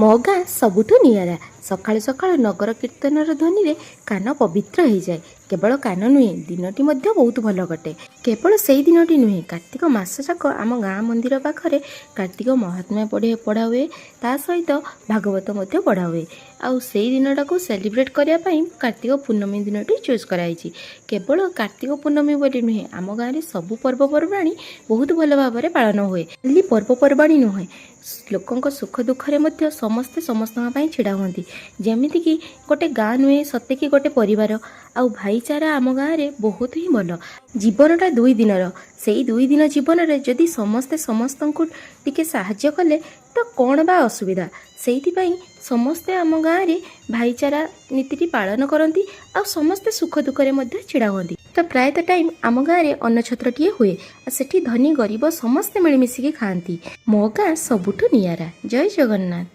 ମୋ ଗାଁ ସବୁଠୁ ନିଆରା। ସକାଳୁ ସକାଳୁ ନଗର କୀର୍ତ୍ତନର ଧ୍ୱନିରେ କାନ ପବିତ୍ର ହୋଇଯାଏ। କେବଳ କାନ ନୁହେଁ, ଦିନଟି ମଧ୍ୟ ବହୁତ ଭଲ କଟେ। କେବଳ ସେଇ ଦିନଟି ନୁହେଁ, କାର୍ତ୍ତିକ ମାସ ଯାକ ଆମ ଗାଁ ମନ୍ଦିର ପାଖରେ କାର୍ତ୍ତିକ ମହାତ୍ମ୍ୟ ପଢ଼ା ହୁଏ। ତା ସହିତ ଭାଗବତ ମଧ୍ୟ ପଢ଼ା ହୁଏ। ଆଉ ସେଇ ଦିନଟାକୁ ସେଲିବ୍ରେଟ୍ କରିବା ପାଇଁ କାର୍ତ୍ତିକ ପୂର୍ଣ୍ଣମୀ ଦିନଟି ଚୁଜ୍ କରାଯାଇଛି। କେବଳ କାର୍ତ୍ତିକ ପୂର୍ଣ୍ଣମୀ ବୋଲି ନୁହେଁ, ଆମ ଗାଁରେ ସବୁ ପର୍ବପର୍ବାଣି ବହୁତ ଭଲ ଭାବରେ ପାଳନ ହୁଏ। ଖାଲି ପର୍ବପର୍ବାଣି ନୁହେଁ, ଲୋକଙ୍କ ସୁଖ ଦୁଃଖରେ ମଧ୍ୟ ସମସ୍ତେ ସମସ୍ତଙ୍କ ପାଇଁ ଛିଡ଼ା ହୁଅନ୍ତି। ଯେମିତିକି ଗୋଟେ ଗାଁ ନୁହେଁ, ସତେକି ଗୋଟେ ପରିବାର। ଆଉ ଭାଇଚାରା ଆମ ଗାଁରେ ବହୁତ ହିଁ ଭଲ। ଜୀବନଟା 2 ଦିନର। ସେଇ 2 ଦିନ ଜୀବନରେ ଯଦି ସମସ୍ତେ ସମସ୍ତଙ୍କୁ ଟିକେ ସାହାଯ୍ୟ କଲେ ତ କ'ଣ ବା ଅସୁବିଧା। ସେଇଥିପାଇଁ ସମସ୍ତେ ଆମ ଗାଁରେ ଭାଇଚାରା ନୀତିଟି ପାଳନ କରନ୍ତି। ଆଉ ସମସ୍ତେ ସୁଖ ଦୁଃଖରେ ମଧ୍ୟ ଛିଡ଼ା ହୁଅନ୍ତି। ତ ପ୍ରାୟତଃ ଟାଇମ୍ ଆମ ଗାଁରେ ଅନ୍ନଛତ୍ରଟିଏ ହୁଏ। ଆଉ ସେଠି ଧନୀ ଗରିବ ସମସ୍ତେ ମିଳିମିଶିକି ଖାଆନ୍ତି। ମୋ ଗାଁ ସବୁଠୁ ନିଆରା। ଜୟ ଜଗନ୍ନାଥ।